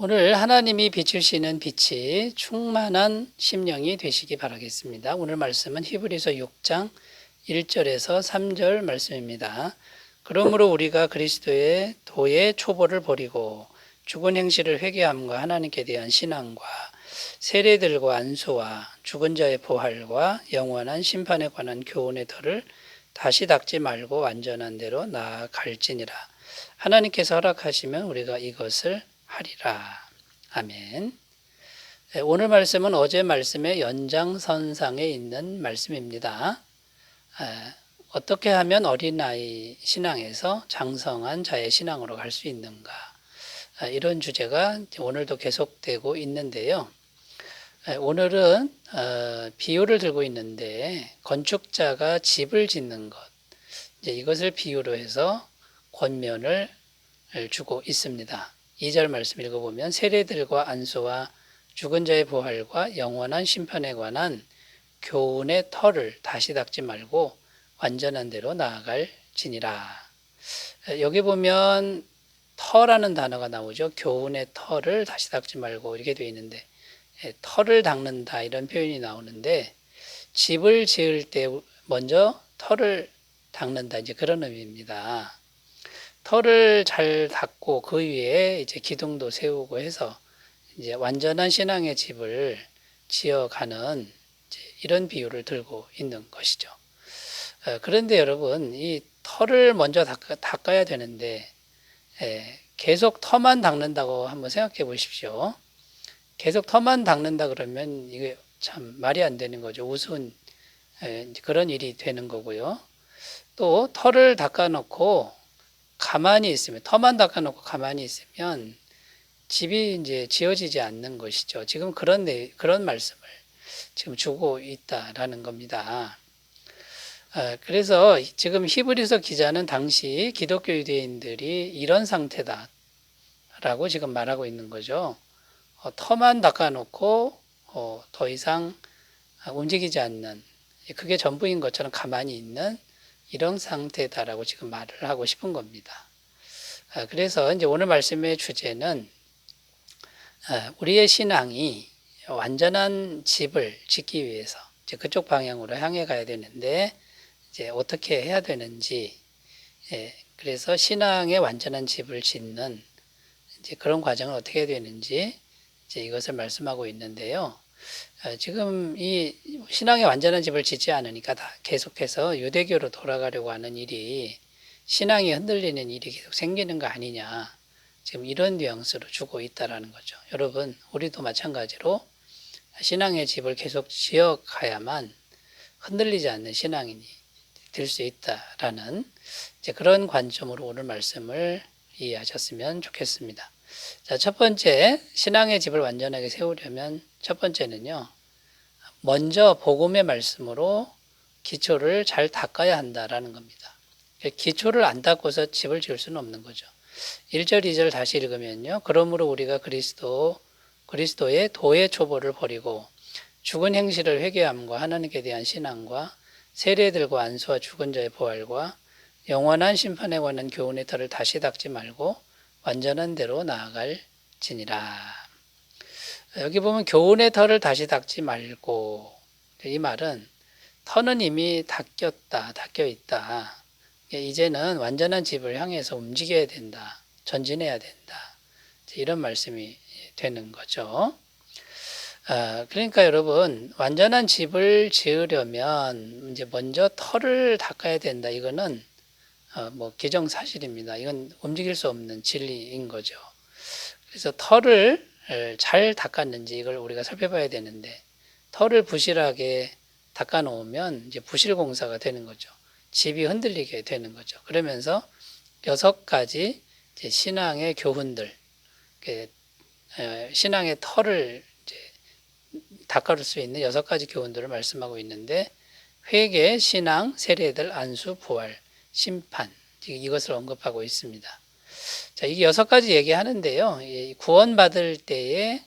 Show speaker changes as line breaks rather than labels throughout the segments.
오늘 하나님이 비추시는 빛이 충만한 심령이 되시기 바라겠습니다. 오늘 말씀은 히브리서 6장 1절에서 3절 말씀입니다. 그러므로 우리가 그리스도의 도의 초보를 버리고 죽은 행실을 회개함과 하나님께 대한 신앙과 세례들과 안수와 죽은 자의 부활과 영원한 심판에 관한 교훈의 털을 다시 닦지 말고 완전한 대로 나아갈지니라. 하나님께서 허락하시면 우리가 이것을 하리라. 아멘. 오늘 말씀은 어제 말씀의 연장선상에 있는 말씀입니다. 어떻게 하면 어린아이 신앙에서 장성한 자의 신앙으로 갈 수 있는가? 이런 주제가 오늘도 계속되고 있는데요. 오늘은 비유를 들고 있는데 건축자가 집을 짓는 것, 이것을 비유로 해서 권면을 주고 있습니다. 2절 말씀 읽어보면 세례들과 안수와 죽은 자의 부활과 영원한 심판에 관한 교훈의 털을 다시 닦지 말고 완전한 대로 나아갈지니라. 여기 보면 터라는 단어가 나오죠. 교훈의 털을 다시 닦지 말고 이렇게 되어 있는데 털을 닦는다 이런 표현이 나오는데 집을 지을 때 먼저 털을 닦는다 이제 그런 의미입니다. 털을 잘 닦고 그 위에 이제 기둥도 세우고 해서 이제 완전한 신앙의 집을 지어가는 이런 비유를 들고 있는 것이죠. 그런데 여러분, 이 털을 먼저 닦아야 되는데 계속 터만 닦는다고 한번 생각해 보십시오. 계속 터만 닦는다 그러면 이게 참 말이 안 되는 거죠. 우스운 그런 일이 되는 거고요. 또 털을 닦아놓고 가만히 있으면, 터만 닦아놓고 가만히 있으면 집이 이제 지어지지 않는 것이죠. 지금 그런 말씀을 지금 주고 있다라는 겁니다. 그래서 지금 히브리서 기자는 당시 기독교 유대인들이 이런 상태다라고 지금 말하고 있는 거죠. 터만 닦아놓고 더 이상 움직이지 않는, 그게 전부인 것처럼 가만히 있는 이런 상태다라고 지금 말을 하고 싶은 겁니다. 그래서 이제 오늘 말씀의 주제는 우리의 신앙이 완전한 집을 짓기 위해서 이제 그쪽 방향으로 향해 가야 되는데 이제 어떻게 해야 되는지, 그래서 신앙의 완전한 집을 짓는 이제 그런 과정은 어떻게 해야 되는지 이제 이것을 말씀하고 있는데요. 지금 이 신앙의 완전한 집을 짓지 않으니까 다 계속해서 유대교로 돌아가려고 하는 일이, 신앙이 흔들리는 일이 계속 생기는 거 아니냐, 지금 이런 뉘앙스로 주고 있다라는 거죠. 여러분, 우리도 마찬가지로 신앙의 집을 계속 지어가야만 흔들리지 않는 신앙인이 될 수 있다라는 이제 그런 관점으로 오늘 말씀을 이해하셨으면 좋겠습니다. 자, 첫 번째, 신앙의 집을 완전하게 세우려면 첫 번째는요, 먼저 복음의 말씀으로 기초를 잘 닦아야 한다라는 겁니다. 기초를 안 닦고서 집을 지을 수는 없는 거죠. 1절, 2절 다시 읽으면요, 그러므로 우리가 그리스도의 도의 초보를 버리고 죽은 행실을 회개함과 하나님께 대한 신앙과 세례들과 안수와 죽은 자의 부활과 영원한 심판에 관한 교훈의 털을 다시 닦지 말고 완전한 대로 나아갈지니라. 여기 보면 교훈의 털을 다시 닦지 말고, 이 말은 터는 이미 닦여 있다. 이제는 완전한 집을 향해서 움직여야 된다. 전진해야 된다. 이런 말씀이 되는 거죠. 그러니까 여러분, 완전한 집을 지으려면 이제 먼저 털을 닦아야 된다. 이거는 뭐 기정사실입니다. 이건 움직일 수 없는 진리인 거죠. 그래서 털을 잘 닦았는지 이걸 우리가 살펴봐야 되는데, 털을 부실하게 닦아 놓으면 이제 부실 공사가 되는 거죠. 집이 흔들리게 되는 거죠. 그러면서 6가지 이제 신앙의 교훈들, 신앙의 털을 이제 닦을 수 있는 6가지 교훈들을 말씀하고 있는데, 회개, 신앙, 세례들, 안수, 부활, 심판, 이것을 언급하고 있습니다. 자, 이게 6가지 얘기하는데요. 구원받을 때의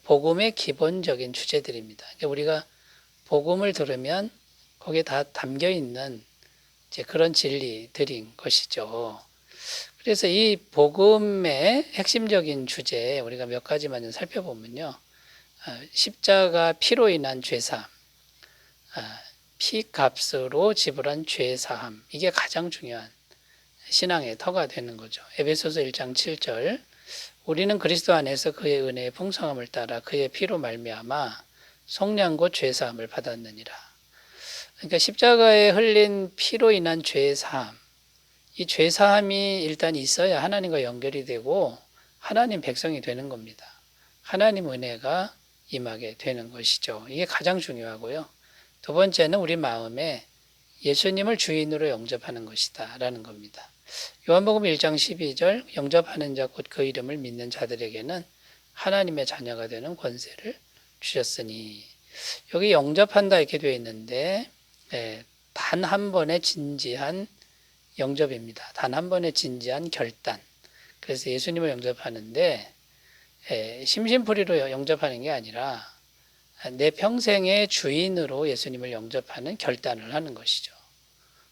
복음의 기본적인 주제들입니다. 우리가 복음을 들으면 거기에 다 담겨 있는 이제 그런 진리들인 것이죠. 그래서 이 복음의 핵심적인 주제 우리가 몇 가지만 좀 살펴보면요. 십자가 피로 인한 죄사함, 피값으로 지불한 죄사함, 이게 가장 중요한 신앙의 터가 되는 거죠. 에베소서 1장 7절, 우리는 그리스도 안에서 그의 은혜의 풍성함을 따라 그의 피로 말미암아 속량 곧 죄사함을 받았느니라. 그러니까 십자가에 흘린 피로 인한 죄사함, 이 죄사함이 일단 있어야 하나님과 연결이 되고 하나님 백성이 되는 겁니다. 하나님 은혜가 임하게 되는 것이죠. 이게 가장 중요하고요. 두 번째는 우리 마음에 예수님을 주인으로 영접하는 것이다 라는 겁니다. 요한복음 1장 12절, 영접하는 자 곧 그 이름을 믿는 자들에게는 하나님의 자녀가 되는 권세를 주셨으니, 여기 영접한다 이렇게 되어 있는데 단 한 번의 진지한 영접입니다. 단 한 번의 진지한 결단. 그래서 예수님을 영접하는데 심심풀이로 영접하는 게 아니라 내 평생의 주인으로 예수님을 영접하는 결단을 하는 것이죠.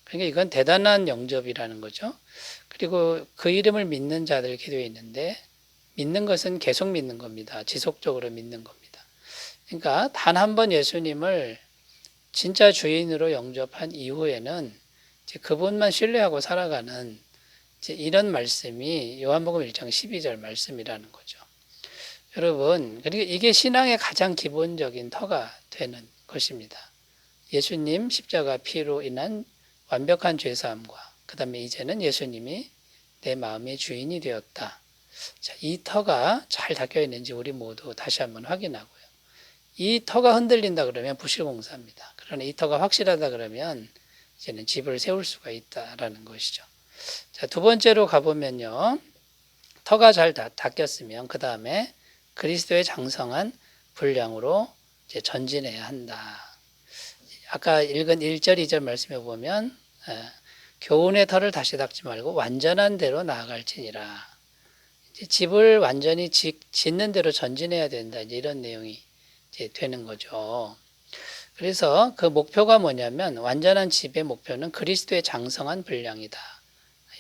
그러니까 이건 대단한 영접이라는 거죠. 그리고 그 이름을 믿는 자들 이렇게 되어 있는데, 믿는 것은 계속 믿는 겁니다. 지속적으로 믿는 겁니다. 그러니까 단 한 번 예수님을 진짜 주인으로 영접한 이후에는 이제 그분만 신뢰하고 살아가는 이제 이런 말씀이 요한복음 1장 12절 말씀이라는 거죠. 여러분, 그러니까 이게 신앙의 가장 기본적인 터가 되는 것입니다. 예수님 십자가 피로 인한 완벽한 죄사함과 그 다음에 이제는 예수님이 내 마음의 주인이 되었다. 자, 이 터가 잘 닦여 있는지 우리 모두 다시 한번 확인하고요. 이 터가 흔들린다 그러면 부실공사입니다. 그러나 이 터가 확실하다 그러면 이제는 집을 세울 수가 있다라는 것이죠. 자, 두 번째로 가보면요. 터가 잘 닦였으면 그 다음에 그리스도의 장성한 분량으로 이제 전진해야 한다. 아까 읽은 1절, 2절 말씀해 보면 교훈의 터를 다시 닦지 말고 완전한 대로 나아갈지니라. 이제 집을 완전히 짓는 대로 전진해야 된다. 이제 이런 내용이 이제 되는 거죠. 그래서 그 목표가 뭐냐면 완전한 집의 목표는 그리스도의 장성한 분량이다.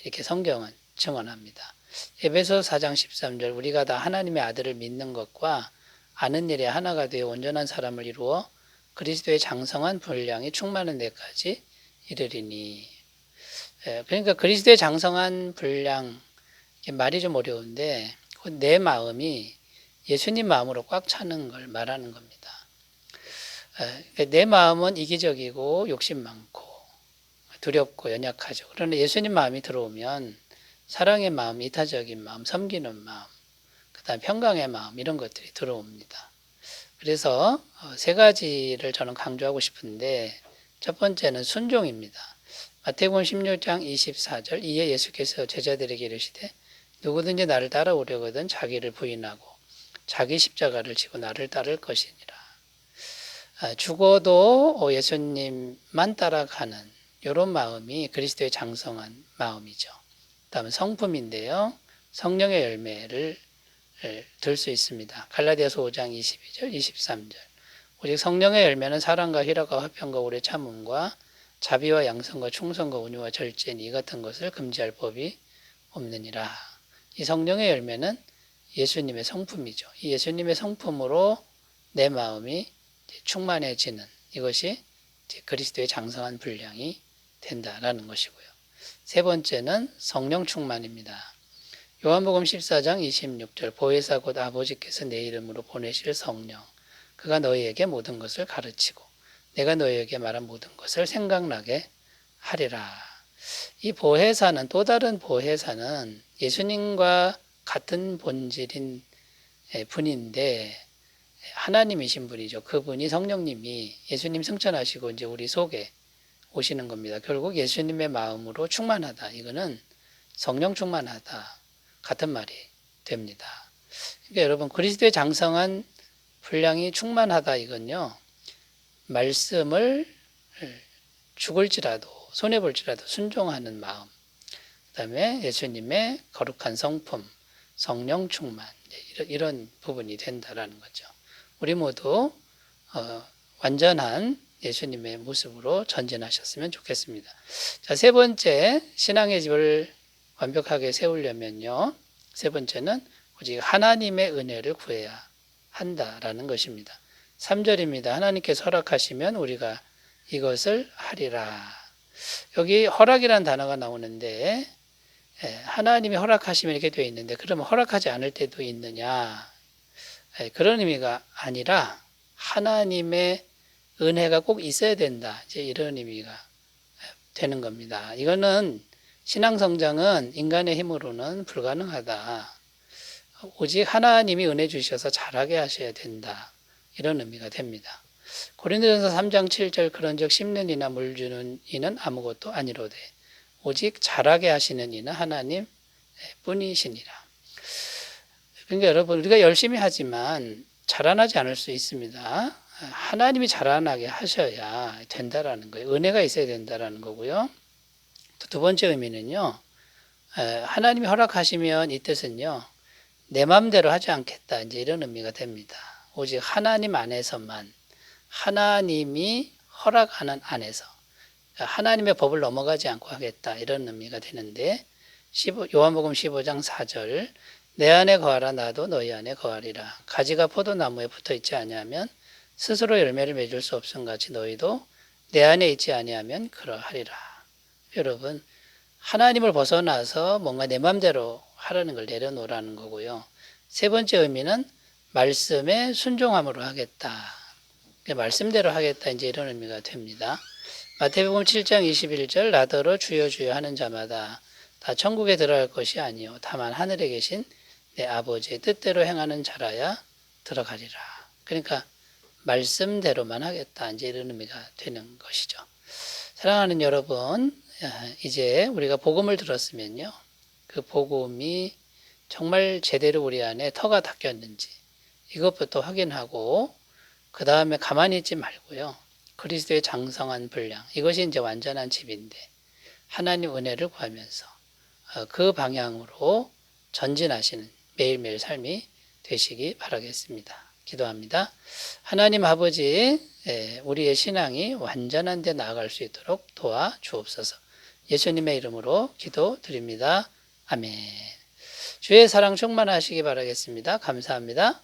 이렇게 성경은 증언합니다. 에베소 4장 13절, 우리가 다 하나님의 아들을 믿는 것과 아는 일에 하나가 되어 온전한 사람을 이루어 그리스도의 장성한 분량이 충만한 데까지 이르리니. 그러니까 그리스도의 장성한 분량, 말이 좀 어려운데 내 마음이 예수님 마음으로 꽉 차는 걸 말하는 겁니다. 내 마음은 이기적이고 욕심 많고 두렵고 연약하죠. 그러나 예수님 마음이 들어오면 사랑의 마음, 이타적인 마음, 섬기는 마음, 그 다음 평강의 마음, 이런 것들이 들어옵니다. 그래서 세 가지를 저는 강조하고 싶은데, 첫 번째는 순종입니다. 마태복음 16장 24절, 이에 예수께서 제자들에게 이르시되 누구든지 나를 따라오려거든 자기를 부인하고 자기 십자가를 지고 나를 따를 것이니라. 죽어도 예수님만 따라가는 이런 마음이 그리스도의 장성한 마음이죠. 다음은 성품인데요. 성령의 열매를 들 수 있습니다. 갈라디아서 5장 22절, 23절. 오직 성령의 열매는 사랑과 희락과 화평과 오래 참음과 자비와 양선과 충성과 온유와 절제니 이 같은 것을 금지할 법이 없느니라. 이 성령의 열매는 예수님의 성품이죠. 이 예수님의 성품으로 내 마음이 충만해지는 이것이 그리스도의 장성한 분량이 된다라는 것이고요. 세 번째는 성령 충만입니다. 요한복음 14장 26절, 보혜사 곧 아버지께서 내 이름으로 보내실 성령, 그가 너희에게 모든 것을 가르치고 내가 너희에게 말한 모든 것을 생각나게 하리라. 이 보혜사는, 또 다른 보혜사는 예수님과 같은 본질인 분인데 하나님이신 분이죠. 그분이 성령님이 예수님 승천하시고 이제 우리 속에 오시는 겁니다. 결국 예수님의 마음으로 충만하다. 이거는 성령 충만하다. 같은 말이 됩니다. 그러니까 여러분, 그리스도의 장성한 분량이 충만하다. 이건요, 말씀을 죽을지라도 손해볼지라도 순종하는 마음, 그 다음에 예수님의 거룩한 성품, 성령 충만, 이런 부분이 된다라는 거죠. 우리 모두 완전한 예수님의 모습으로 전진하셨으면 좋겠습니다. 자, 세 번째, 신앙의 집을 완벽하게 세우려면요. 세 번째는 오직 하나님의 은혜를 구해야 한다라는 것입니다. 3절입니다. 하나님께서 허락하시면 우리가 이것을 하리라. 여기 허락이라는 단어가 나오는데 하나님이 허락하시면 이렇게 되어 있는데 그러면 허락하지 않을 때도 있느냐? 그런 의미가 아니라 하나님의 은혜가 꼭 있어야 된다. 이제 이런 의미가 되는 겁니다. 이거는 신앙 성장은 인간의 힘으로는 불가능하다. 오직 하나님이 은혜 주셔서 잘하게 하셔야 된다. 이런 의미가 됩니다. 고린도전서 3장 7절 그런즉 심는 이나 물 주는 이는 아무것도 아니로되 오직 잘하게 하시는 이는 하나님 뿐이시니라. 그러니까 여러분 우리가 열심히 하지만 자라나지 않을 수 있습니다. 하나님이 자라나게 하셔야 된다라는 거예요. 은혜가 있어야 된다라는 거고요. 두 번째 의미는요. 하나님이 허락하시면 이 뜻은요. 내 마음대로 하지 않겠다. 이제 이런 의미가 됩니다. 오직 하나님 안에서만 하나님이 허락하는 안에서 하나님의 법을 넘어가지 않고 하겠다. 이런 의미가 되는데 요한복음 15장 4절 내 안에 거하라 나도 너희 안에 거하리라. 가지가 포도나무에 붙어 있지 아니하면 스스로 열매를 맺을 수 없음 같이 너희도 내 안에 있지 아니하면 그러하리라. 여러분 하나님을 벗어나서 뭔가 내 마음대로 하라는 걸 내려놓으라는 거고요. 세 번째 의미는 말씀에 순종함으로 하겠다. 말씀대로 하겠다. 이제 이런 의미가 됩니다. 마태복음 7장 21절 나더러 주여 주여 하는 자마다 다 천국에 들어갈 것이 아니요 다만 하늘에 계신 내 아버지의 뜻대로 행하는 자라야 들어가리라. 그러니까 말씀대로만 하겠다. 이제 이런 의미가 되는 것이죠. 사랑하는 여러분, 이제 우리가 복음을 들었으면요. 그 복음이 정말 제대로 우리 안에 터가 닦였는지 이것부터 확인하고 그 다음에 가만히 있지 말고요. 그리스도의 장성한 분량 이것이 이제 완전한 집인데 하나님 은혜를 구하면서 그 방향으로 전진하시는 매일매일 삶이 되시기 바라겠습니다. 기도합니다. 하나님 아버지 우리의 신앙이 완전한 데 나아갈 수 있도록 도와주옵소서. 예수님의 이름으로 기도드립니다. 아멘. 주의 사랑 충만하시기 바라겠습니다. 감사합니다.